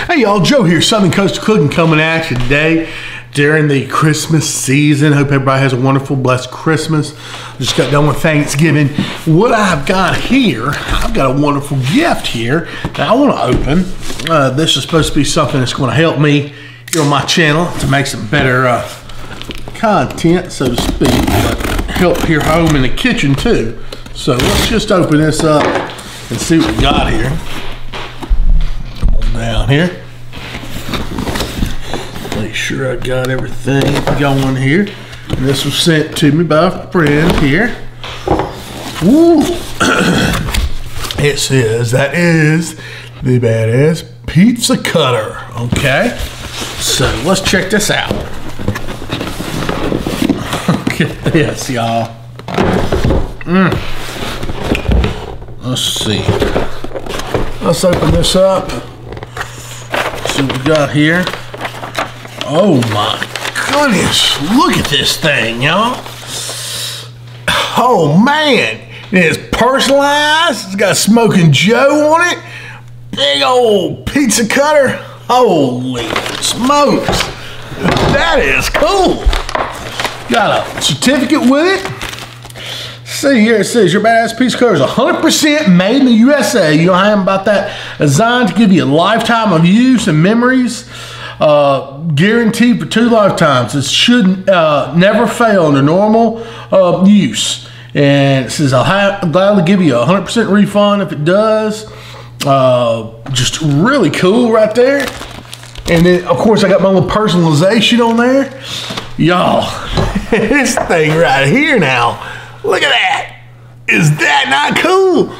Hey y'all, Joe here, Southern Coast Cooking, coming at you today during the Christmas season. Hope everybody has a wonderful, blessed Christmas. Just got done with Thanksgiving. What I've got here, I've got a wonderful gift here that I want to open. This is supposed to be something that's going to help me here on my channel to make some better content, so to speak, but help here home in the kitchen too. So let's just open this up and see what we got here. Down here. Make sure I got everything going here. And this was sent to me by a friend here. Woo! It says that is the Badass Pizza Cutter. Okay, so let's check this out. Look at this, y'all. Let's see. Let's open this up. See what we got here. Oh my goodness, look at this thing, y'all. Oh man, it's personalized. It's got Smoking Joe on it. Big old pizza cutter. Holy smokes, that is cool. Got a certificate with it. See here, it says your Badass Pizza Cutter is 100% made in the USA. You know how I'm about that. Designed to give you a lifetime of use and memories. Guaranteed for 2 lifetimes. It should never fail under normal use. And it says I'll gladly give you a 100% refund if it does. Just really cool right there. And then, of course, I got my little personalization on there. Y'all, this thing right here now. Look at that. Is that not cool?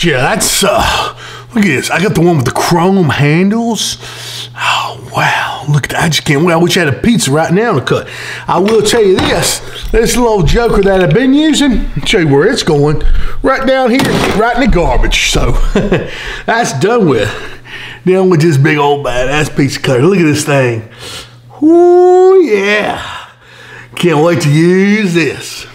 Yeah, that's, look at this. I got the one with the chrome handles. Oh, wow. Look at that. I just can't wait. I wish I had a pizza right now to cut. I will tell you this little joker that I've been using, I'll show you where it's going. Right down here, right in the garbage. So, that's done with. Done with this big old Badass Pizza Cutter. Look at this thing. Ooh, yeah. Can't wait to use this.